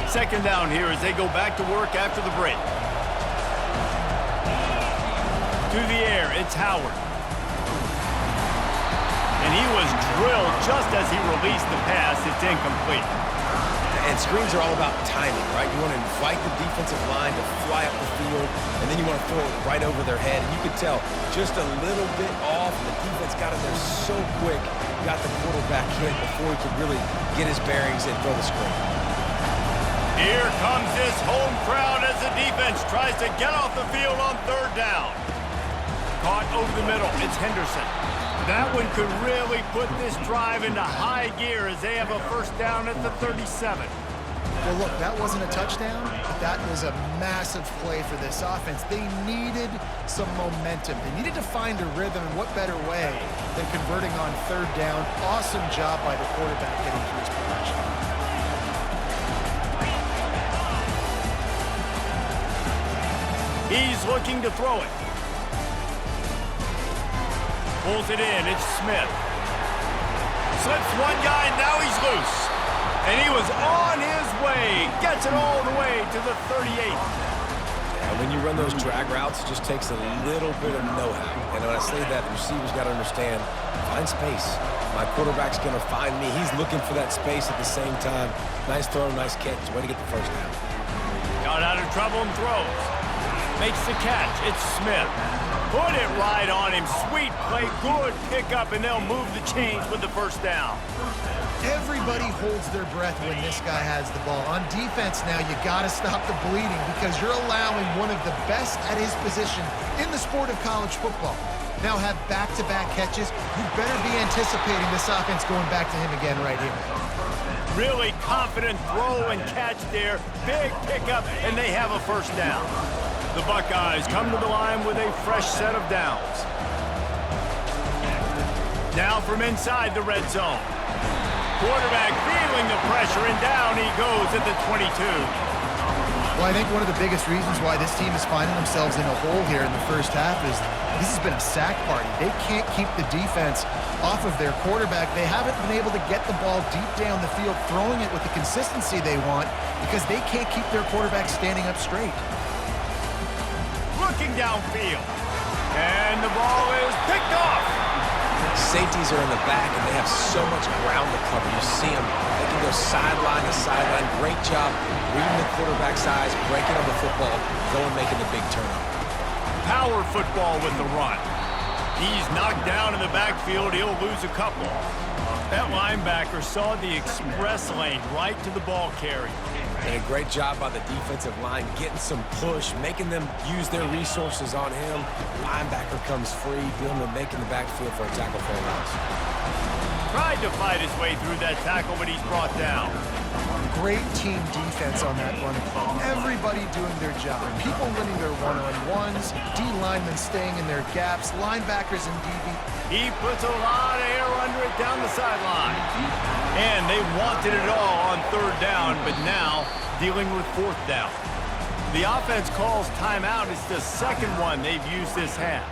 Second down here as they go back to work after the break. To the air, it's Howard. And he was drilled just as he released the pass. It's incomplete. And screens are all about timing, right? You want to invite the defensive line to fly up the field, and then you want to throw it right over their head. And you could tell just a little bit off, and the defense got in there so quick, got the quarterback hit before he could really get his bearings and throw the screen. Here comes this home crowd as the defense tries to get off the field on third down. Caught over the middle, it's Henderson. That one could really put this drive into high gear as they have a first down at the 37. Well, look, that wasn't a touchdown, but that was a massive play for this offense. They needed some momentum. They needed to find a rhythm, and what better way than converting on third down. Awesome job by the quarterback getting through his progression. He's looking to throw it. Pulls it in, it's Smith. Slips one guy, now he's loose. And he was on his way. Gets it all the way to the 38. And when you run those drag routes, it just takes a little bit of know-how. And when I say that, the receivers got to understand, find space. My quarterback's going to find me. He's looking for that space at the same time. Nice throw, nice catch. Way to get the first down. Got out of trouble and throws. Makes the catch. It's Smith. Put it right on him. Sweet play. Good pickup, and they'll move the chains with the first down. Everybody holds their breath when this guy has the ball. On defense now, you got to stop the bleeding because you're allowing one of the best at his position in the sport of college football. Now have back-to-back catches. You better be anticipating this offense going back to him again right here. Really confident throw and catch there. Big pickup, and they have a first down. The Buckeyes come to the line with a fresh set of downs. Now from inside the red zone. Quarterback feeling the pressure, and down he goes at the 22. Well, I think one of the biggest reasons why this team is finding themselves in a hole here in the first half is this has been a sack party. They can't keep the defense off of their quarterback. They haven't been able to get the ball deep down the field, throwing it with the consistency they want because they can't keep their quarterback standing up straight. Looking downfield, and the ball is picked off. Safeties are in the back, and they have so much ground to cover. You see them. They can go sideline to sideline. Great job reading the quarterback's eyes, breaking on the football, going making the big turnover. Power football with the run. He's knocked down in the backfield. He'll lose a couple. That linebacker saw the express lane right to the ball carrier. And a great job by the defensive line, getting some push, making them use their resources on him. Linebacker comes free, doing the making the backfield for a tackle for a loss. Tried to fight his way through that tackle, but he's brought down. Great team defense on that run play. Everybody doing their job. People winning their one-on-ones, D linemen staying in their gaps, linebackers and DB. He puts a lot of air under it down the sideline. And they wanted it all on third down, but now dealing with fourth down. The offense calls timeout. It's the second one they've used this half.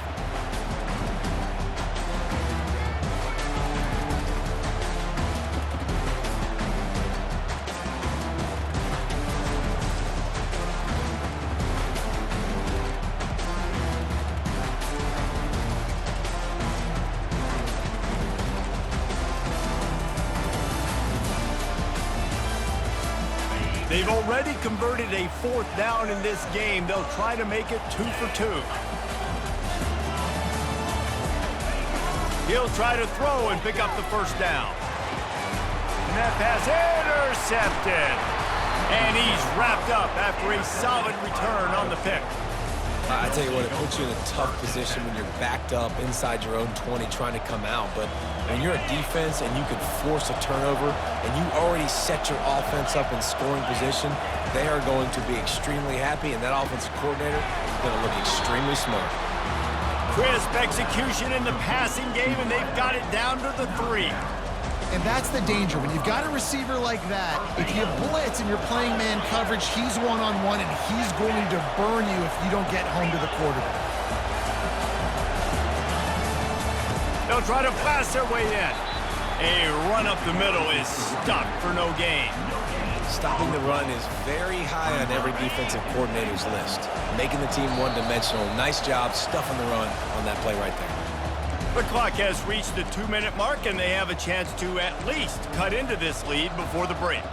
They've already converted a fourth down in this game. They'll try to make it 2 for 2. He'll try to throw and pick up the first down. And that pass intercepted. And he's wrapped up after a solid return on the pick. I tell you what, it puts you in a tough position when you're backed up inside your own 20 trying to come out. But when you're a defense and you can force a turnover and you already set your offense up in scoring position, they are going to be extremely happy, and that offensive coordinator is going to look extremely smart. Crisp execution in the passing game, and they've got it down to the 3. And that's the danger. When you've got a receiver like that, if you blitz and you're playing man coverage, he's one-on-one, and he's going to burn you if you don't get home to the quarterback. They'll try to blast their way in. A run up the middle is stuck for no gain. Stopping the run is very high on every defensive coordinator's list. Making the team one-dimensional. Nice job stuffing the run on that play right there. The clock has reached the 2-minute mark, and they have a chance to at least cut into this lead before the break.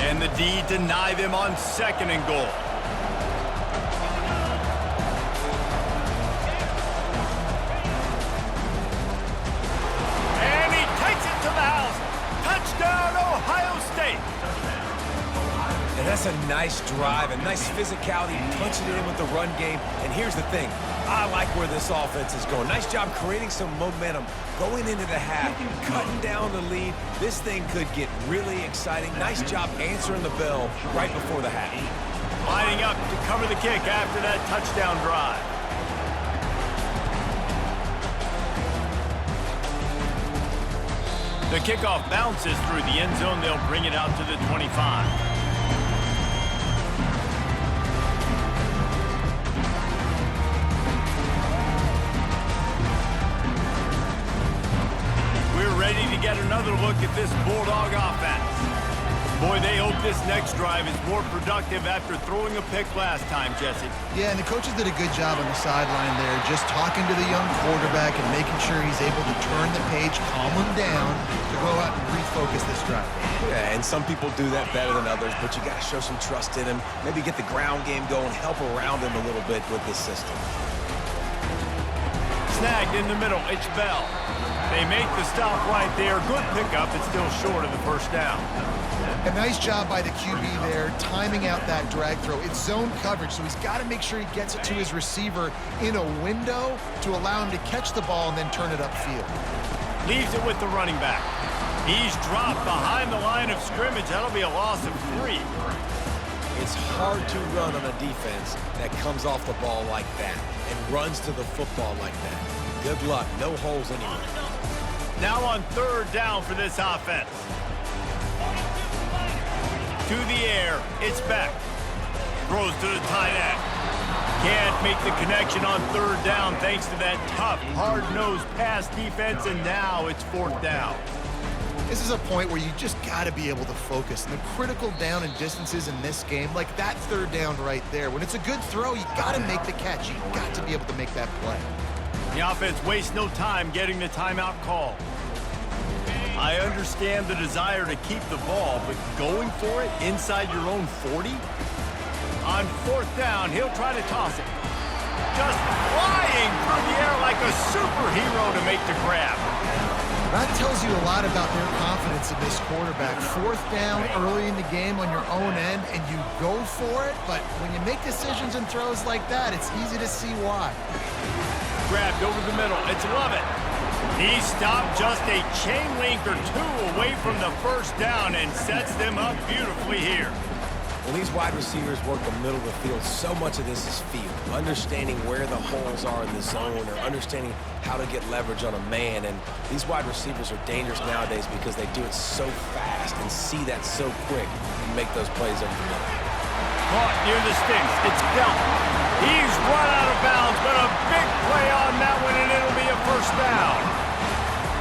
And the D deny them on 2nd and goal. And he takes it to the house. Touchdown, Ohio State. And that's a nice drive, a nice physicality, punching it in with the run game. And here's the thing. I like where this offense is going. Nice job creating some momentum, going into the half, cutting down the lead. This thing could get really exciting. Nice job answering the bell right before the half. Lining up to cover the kick after that touchdown drive. The kickoff bounces through the end zone. They'll bring it out to the 25. Ready to get another look at this Bulldog offense. Boy, they hope this next drive is more productive after throwing a pick last time, Jesse. Yeah, and the coaches did a good job on the sideline there, just talking to the young quarterback and making sure he's able to turn the page, calm him down, to go out and refocus this drive. Yeah, and some people do that better than others, but you got to show some trust in him, maybe get the ground game going, help around him a little bit with this system. Snagged in the middle, it's Bell. They make the stop right there. Good pickup. It's still short of the first down. A nice job by the QB there, timing out that drag throw. It's zone coverage, so he's got to make sure he gets it to his receiver in a window to allow him to catch the ball and then turn it upfield. Leaves it with the running back. He's dropped behind the line of scrimmage. That'll be a loss of 3. It's hard to run on a defense that comes off the ball like that and runs to the football like that. Good luck. No holes anywhere. Now on 3rd down for this offense. To the air, it's Beck. Throws to the tight end. Can't make the connection on 3rd down thanks to that tough, hard-nosed pass defense, and now it's 4th down. This is a point where you just got to be able to focus. And the critical down and distances in this game, like that 3rd down right there, when it's a good throw, you got to make the catch. You got to be able to make that play. The offense wastes no time getting the timeout call. I understand the desire to keep the ball, but going for it inside your own 40? On 4th down, he'll try to toss it. Just flying through the air like a superhero to make the grab. That tells you a lot about their confidence in this quarterback. 4th down early in the game on your own end, and you go for it, but when you make decisions and throws like that, it's easy to see why. Grabbed over the middle. It's Lovett. He stopped just a chain link or 2 away from the first down and sets them up beautifully here. When these wide receivers work the middle of the field, so much of this is feel. Understanding where the holes are in the zone or understanding how to get leverage on a man. And these wide receivers are dangerous nowadays because they do it so fast and see that so quick and make those plays over the middle. Caught near the sticks. It's Bell. He's run out of bounds, but a big play on that one, and it'll be a first down.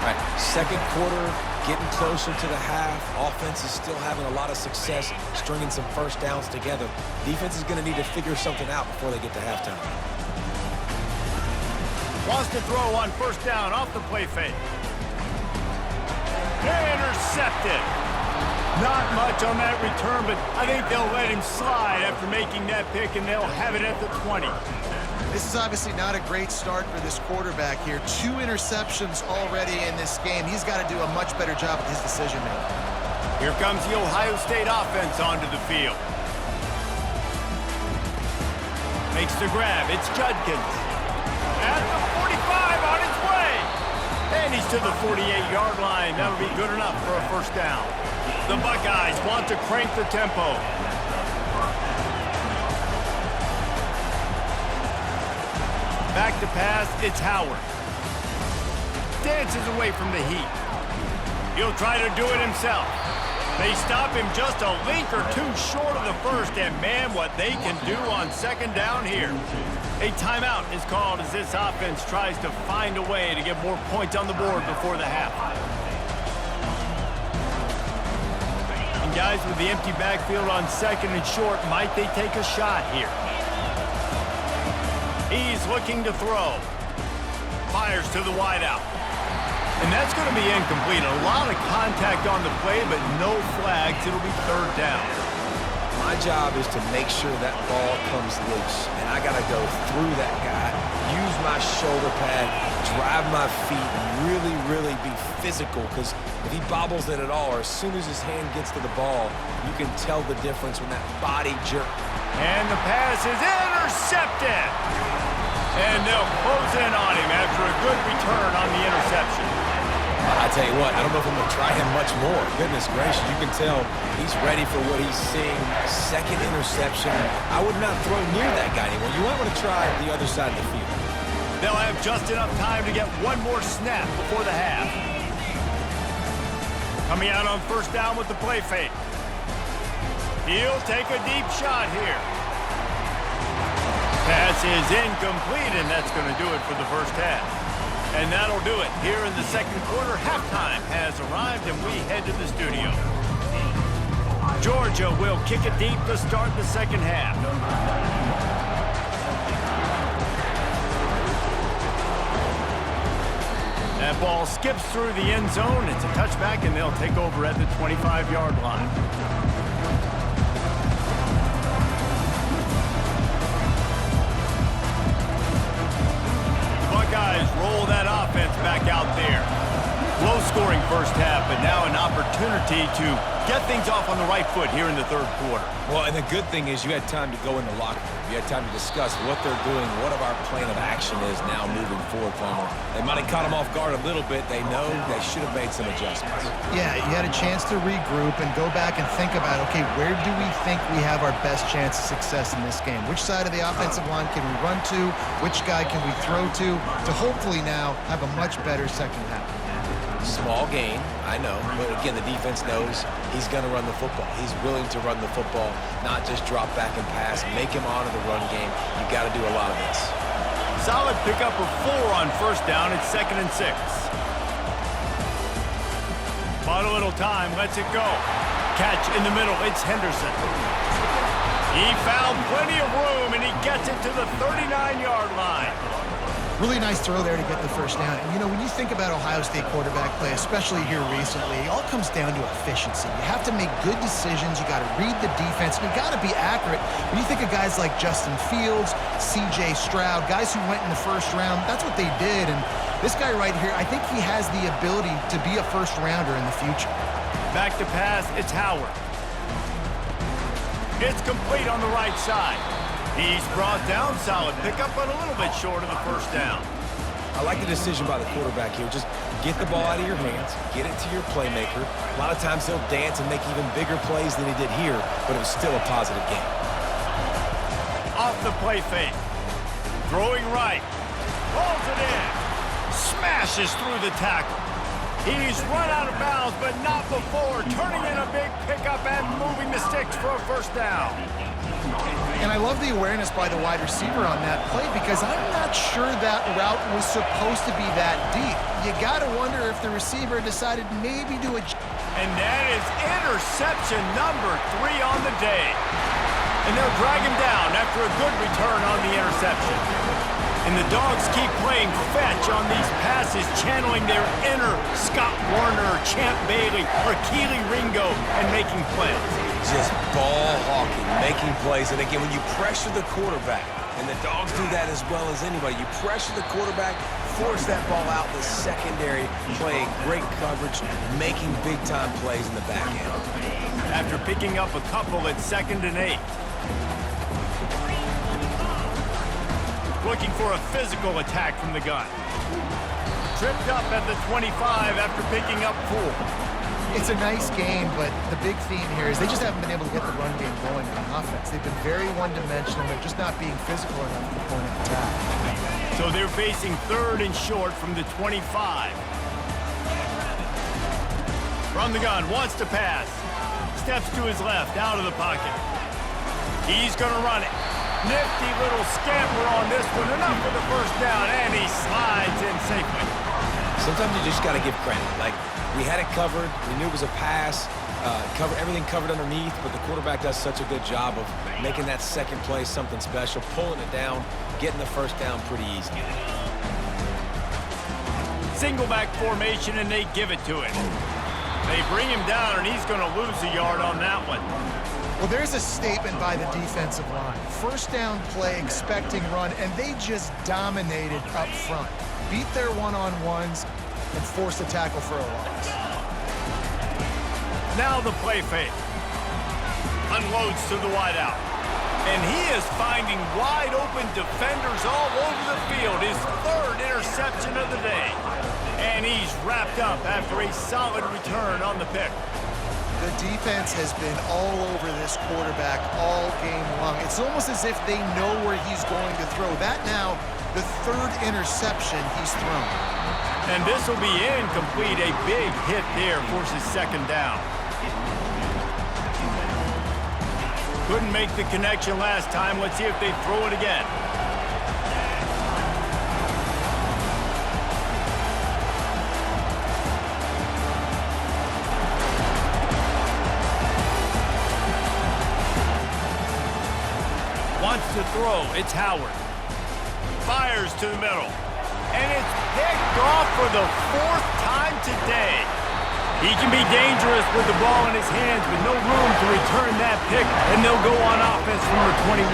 All right, 2nd quarter, getting closer to the half. Offense is still having a lot of success stringing some first downs together. Defense is going to need to figure something out before they get to halftime. Wants to throw on 1st down off the play fake. Intercepted. Not much on that return, but I think they'll let him slide after making that pick, and they'll have it at the 20. This is obviously not a great start for this quarterback here. 2 interceptions already in this game. He's got to do a much better job with his decision-making. Here comes the Ohio State offense onto the field. Makes the grab. It's Judkins. At the 45 on his way. And he's to the 48-yard line. That'll be good enough for a first down. The Buckeyes want to crank the tempo. Back to pass, it's Howard. Dances away from the heat. He'll try to do it himself. They stop him just a link or 2 short of the first, and man, what they can do on 2nd down here. A timeout is called as this offense tries to find a way to get more points on the board before the half. Guys with the empty backfield on second and short, might they take a shot here? He's looking to throw. Fires to the wideout. And that's going to be incomplete. A lot of contact on the play, but no flags. It'll be third down. My job is to make sure that ball comes loose, and I got to go through that guy, use my shoulder pad, drive my feet, and really be physical, because if he bobbles it at all, or as soon as his hand gets to the ball, you can tell the difference when that body jerk. And the pass is intercepted. And they'll close in on him after a good return on the interception. I tell you what, I don't know if I'm going to try him much more. Goodness gracious, you can tell he's ready for what he's seeing. Second interception. I would not throw near that guy anymore. You might want to try the other side of the field. They'll have just enough time to get one more snap before the half. Coming out on first down with the play fake. He'll take a deep shot here. Pass is incomplete, and that's going to do it for the first half. And that'll do it. Here in the second quarter, halftime has arrived, and we head to the studio. Georgia will kick it deep to start the second half. That ball skips through the end zone. It's a touchback, and they'll take over at the 25-yard line. Buckeyes roll that offense back out there. Low-scoring first half, but now an opportunity to get things off on the right foot here in the third quarter. Well, and the good thing is you had time to go in the locker room. You had time to discuss what they're doing, what our plan of action is now moving forward from them. They might have caught them off guard a little bit. They know they should have made some adjustments. Yeah, you had a chance to regroup and go back and think about, okay, where do we think we have our best chance of success in this game? Which side of the offensive line can we run to? Which guy can we throw to hopefully now have a much better second half? Small gain, I know, but again, the defense knows he's going to run the football. He's willing to run the football, not just drop back and pass, make him honor the run game. You got to do a lot of this. Solid pickup of 4 on first down. It's 2nd and 6. Bought a little time, lets it go. Catch in the middle, it's Henderson. He found plenty of room, and he gets it to the 39-yard line. Really nice throw there to get the first down. And, you know, when you think about Ohio State quarterback play, especially here recently, it all comes down to efficiency. You have to make good decisions. You got to read the defense. And you got to be accurate. When you think of guys like Justin Fields, C.J. Stroud, guys who went in the first round, that's what they did. And this guy right here, I think he has the ability to be a first-rounder in the future. Back to pass, it's Howard. It's complete on the right side. He's brought down, solid pickup, but a little bit short of the first down. I like the decision by the quarterback here. Just get the ball out of your hands, get it to your playmaker. A lot of times he'll dance and make even bigger plays than he did here, but it was still a positive game. Off the play fake. Throwing right. Pulls it in. Smashes through the tackle. He's run out of bounds, but not before turning in a big pickup and moving the sticks for a first down. And I love the awareness by the wide receiver on that play because I'm not sure that route was supposed to be that deep. You got to wonder if the receiver decided maybe to adjust. And that is interception number 3 on the day. And they'll drag him down after a good return on the interception. And the Dogs keep playing fetch on these passes, channeling their inner Scott Warner, Champ Bailey, or Keely Ringo, and making plays. Just ball hawking, making plays. And again, when you pressure the quarterback, and the Dogs do that as well as anybody, you pressure the quarterback, force that ball out in the secondary, playing great coverage, making big-time plays in the back end. After picking up a couple at 2nd and 8. Looking for a physical attack from the gun. Tripped up at the 25 after picking up 4. It's a nice game, but the big theme here is they just haven't been able to get the run game going on offense. They've been very one-dimensional. They're just not being physical enough at the point of attack. So they're facing 3rd and short from the 25. From the gun, wants to pass. Steps to his left, out of the pocket. He's going to run it. Nifty little scamper on this one. Enough for the first down, and he slides in safely. Sometimes you just got to give credit. Like, we had it covered. We knew it was a pass. cover everything covered underneath, but the quarterback does such a good job of making that second play something special, pulling it down, getting the first down pretty easy. Single back formation, and they give it to him. They bring him down, and he's going to lose a yard on that one. Well, there's a statement by the defensive line. First down play, expecting run, and they just dominated up front. Beat their one-on-ones and forced a tackle for a loss. Now the play fake. Unloads to the wideout. And he is finding wide-open defenders all over the field. His third interception of the day. And he's wrapped up after a solid return on the pick. The defense has been all over this quarterback all game long. It's almost as if they know where he's going to throw. That now, the third interception he's thrown. And this will be incomplete. A big hit there forces second down. Couldn't make the connection last time. Let's see if they throw it again. Wants to throw. It's Howard. Fires to the middle. And it's picked off for the fourth time today. He can be dangerous with the ball in his hands, but no room to return that pick, and they'll go on offense number 21.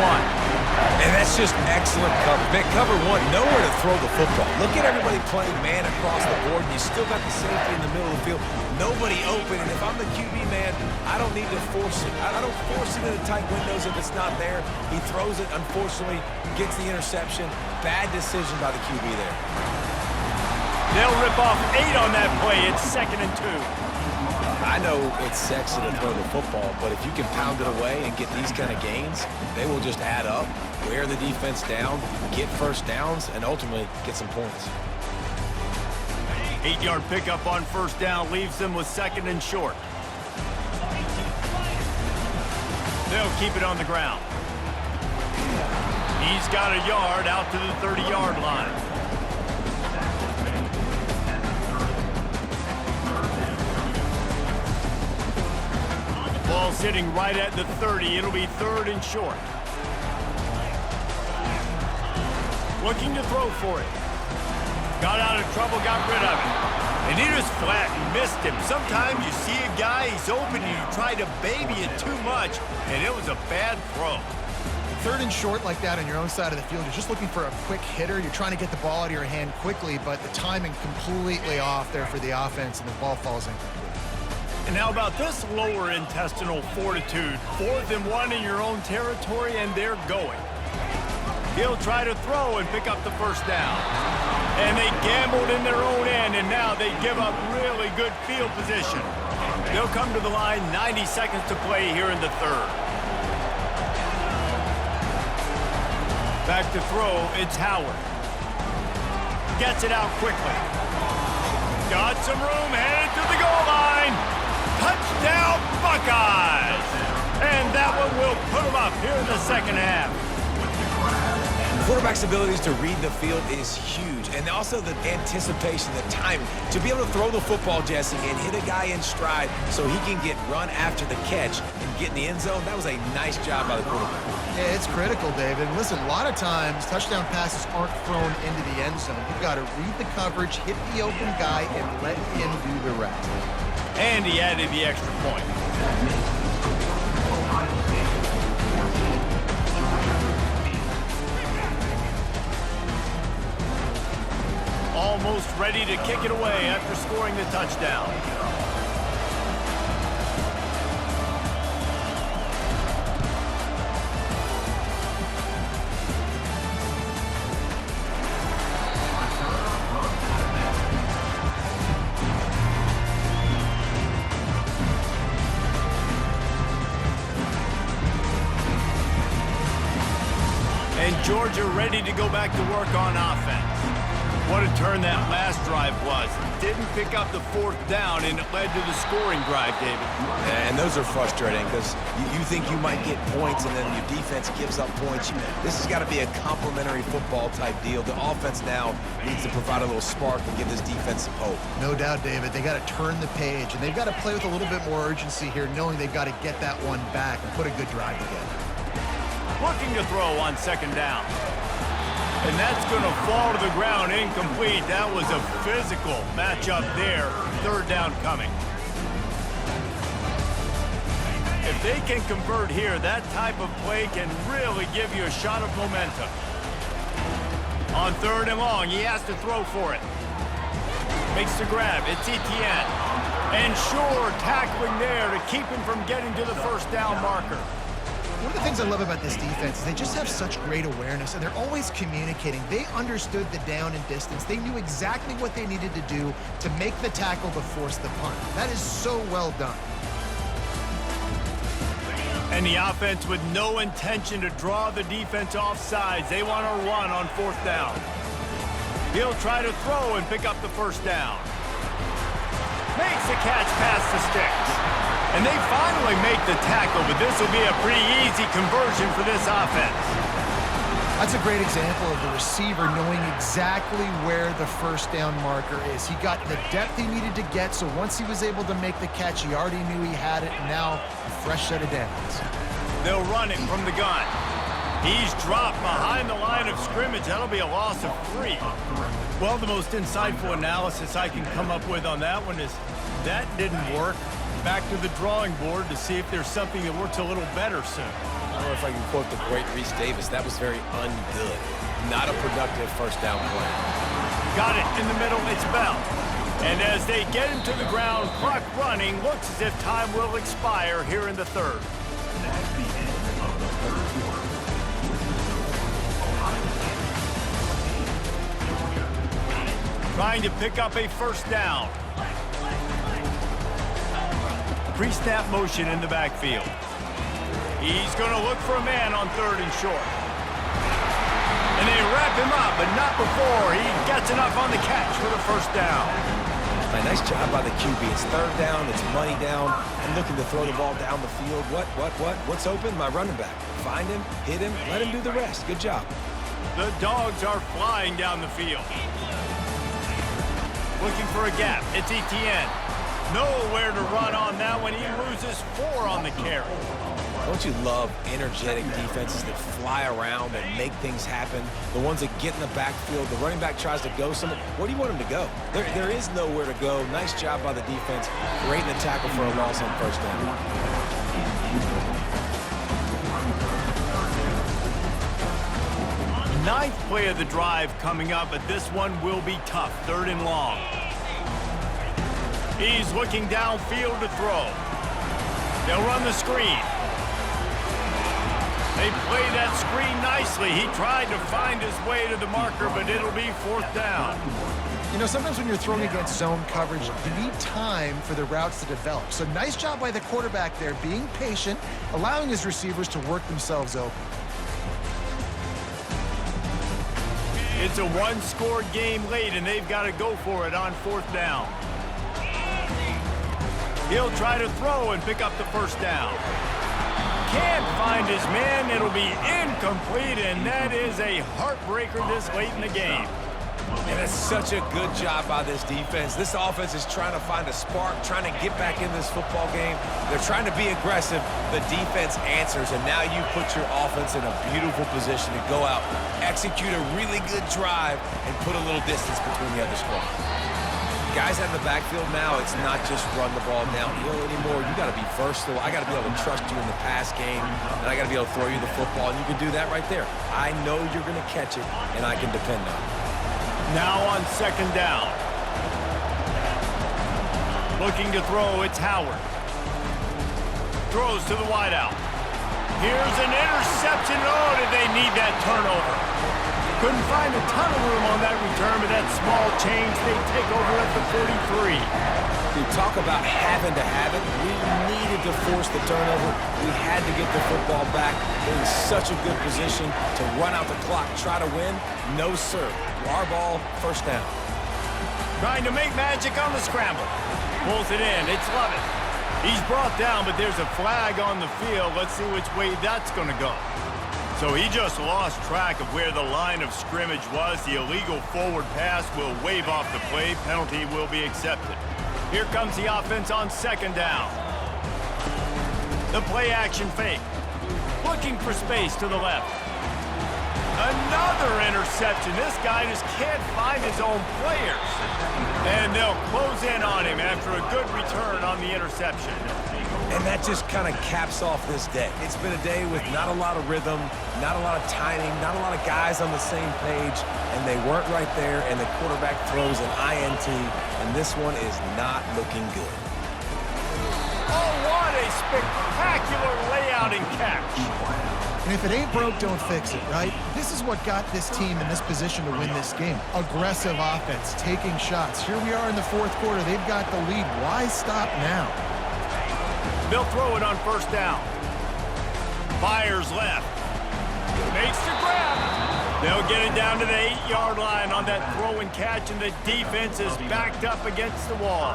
And that's just excellent cover. Man, cover one, nowhere to throw the football. Look at everybody playing man across the board, and you still got the safety in the middle of the field. Nobody open, and if I'm the QB, man, I don't need to force it. I don't force it into tight windows if it's not there. He throws it, unfortunately, gets the interception. Bad decision by the QB there. They'll rip off 8 on that play. It's 2nd and 2. I know it's sexy to throw the football, but if you can pound it away and get these kind of gains, they will just add up, wear the defense down, get first downs, and ultimately get some points. 8-yard pickup on first down leaves them with 2nd and short. They'll keep it on the ground. He's got a yard out to the 30-yard line. Ball sitting right at the 30. It'll be 3rd and short. Looking to throw for it. Got out of trouble, got rid of it. And he just flat missed him. Sometimes you see a guy, he's open, and you try to baby it too much, and it was a bad throw. 3rd and short like that on your own side of the field, you're just looking for a quick hitter. You're trying to get the ball out of your hand quickly, but the timing completely off there for the offense, and the ball falls incomplete. And how about this lower intestinal fortitude? 4th and 1 in your own territory, and they're going. He'll try to throw and pick up the first down. And they gambled in their own end, and now they give up really good field position. They'll come to the line, 90 seconds to play here in the 3rd. Back to throw, it's Howard. Gets it out quickly. Got some room, headed to the goal line. Touchdown, Buckeyes! And that one will put them up here in the second half. Quarterback's abilities to read the field is huge, and also the anticipation, the timing. To be able to throw the football, Jesse, and hit a guy in stride so he can get run after the catch and get in the end zone, that was a nice job by the quarterback. Yeah, it's critical, David. And listen, a lot of times, touchdown passes aren't thrown into the end zone. You've got to read the coverage, hit the open guy, and let him do the rest. And he added the extra point. Almost ready to kick it away after scoring the touchdown. And Georgia ready to go back to work on offense. What a turn that last drive was. didn't pick up the fourth down, and it led to the scoring drive, David. And those are frustrating because you think you might get points and then your defense gives up points. This has got to be a complementary football type deal. The offense now needs to provide a little spark and give this defense some hope. No doubt, David. They got to turn the page, and they've got to play with a little bit more urgency here, knowing they've got to get that one back and put a good drive together. Looking to throw on second down. And that's going to fall to the ground incomplete. That was a physical matchup there. Third down coming. If they can convert here, that type of play can really give you a shot of momentum. On third and long, he has to throw for it. Makes the grab. It's Etienne. And sure, tackling there to keep him from getting to the first down marker. One of the things I love about this defense is they just have such great awareness, and they're always communicating. They understood the down and distance. They knew exactly what they needed to do to make the tackle to force the punt. That is so well done. And the offense with no intention to draw the defense off sides. They want to run on fourth down. He'll try to throw and pick up the first down. Makes the catch past the sticks. And they finally make the tackle, but this will be a pretty easy conversion for this offense. That's a great example of the receiver knowing exactly where the first down marker is. He got the depth he needed to get, so once he was able to make the catch, he already knew he had it, and now a fresh set of downs. They'll run it from the gun. He's dropped behind the line of scrimmage. That'll be a loss of 3. Well, the most insightful analysis I can come up with on that one is that didn't work. Back to the drawing board to see if there's something that works a little better soon. I don't know if I can quote the great Reese Davis. That was very ungood. Not a productive first down play. Got it in the middle. It's Bell. And as they get him to the ground, clock running, looks as if time will expire here in the third. Trying to pick up a first down. Pre-snap motion in the backfield. He's going to look for a man on third and short. And they wrap him up, but not before he gets enough on the catch for the first down. A nice job by the QB. It's third down, it's money down. I'm looking to throw the ball down the field. What's open? My running back. Find him, hit him, let him do the rest. Good job. The dogs are flying down the field. Looking for a gap. It's Etienne. Nowhere to run on that one. He loses 4 on the carry. Don't you love energetic defenses that fly around and make things happen? The ones that get in the backfield, the running back tries to go somewhere. Where do you want him to go? There is nowhere to go. Nice job by the defense. Great in the tackle for a loss on first down. Ninth play of the drive coming up, but this one will be tough. Third and long. He's looking downfield to throw. They'll run the screen. They play that screen nicely. He tried to find his way to the marker, but it'll be fourth down. You know, sometimes when you're throwing against zone coverage, you need time for the routes to develop. So nice job by the quarterback there, being patient, allowing his receivers to work themselves open. It's a one-score game late, and they've got to go for it on fourth down. He'll try to throw and pick up the first down. Can't find his man. It'll be incomplete, and that is a heartbreaker this late in the game. And it's such a good job by this defense. This offense is trying to find a spark, trying to get back in this football game. They're trying to be aggressive. The defense answers, and now you put your offense in a beautiful position to go out, execute a really good drive, and put a little distance between the other squad. Guys out in the backfield now, it's not just run the ball downhill anymore. You got to be versatile. I got to be able to trust you in the pass game, and I got to be able to throw you the football, and you can do that right there. I know you're going to catch it, and I can depend on it. Now on second down. Looking to throw, it's Howard. Throws to the wideout. Here's an interception. Oh, did they need that turnover? Couldn't find a ton of room on that return, but that small change, they take over at the 43. You talk about having to have it. We needed to force the turnover. We had to get the football back. They're in such a good position to run out the clock, try to win. No, sir. Our ball, first down. Trying to make magic on the scramble. Pulls it in. It's Lovett. He's brought down, but there's a flag on the field. Let's see which way that's going to go. So he just lost track of where the line of scrimmage was. The illegal forward pass will wave off the play. Penalty will be accepted. Here comes the offense on second down. The play action fake. Looking for space to the left. Another interception. This guy just can't find his own players. And they'll close in on him after a good return on the interception. And that just kind of caps off this day. It's been a day with not a lot of rhythm, not a lot of timing, not a lot of guys on the same page, and they weren't right there, and the quarterback throws an INT, and this one is not looking good. Oh, what a spectacular layout and catch. And if it ain't broke, don't fix it, right? This is what got this team in this position to win this game. Aggressive offense, taking shots. Here we are in the fourth quarter. They've got the lead. Why stop now? They'll throw it on first down. Fires left. Makes the grab. They'll get it down to the 8-yard line on that throw and catch, and the defense is backed up against the wall.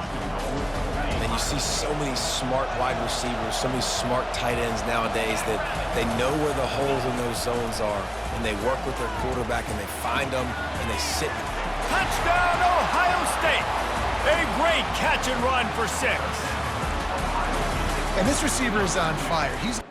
And you see so many smart wide receivers, so many smart tight ends nowadays that they know where the holes in those zones are, and they work with their quarterback, and they find them, and they sit. Touchdown, Ohio State! A great catch and run for 6. And this receiver is on fire. He's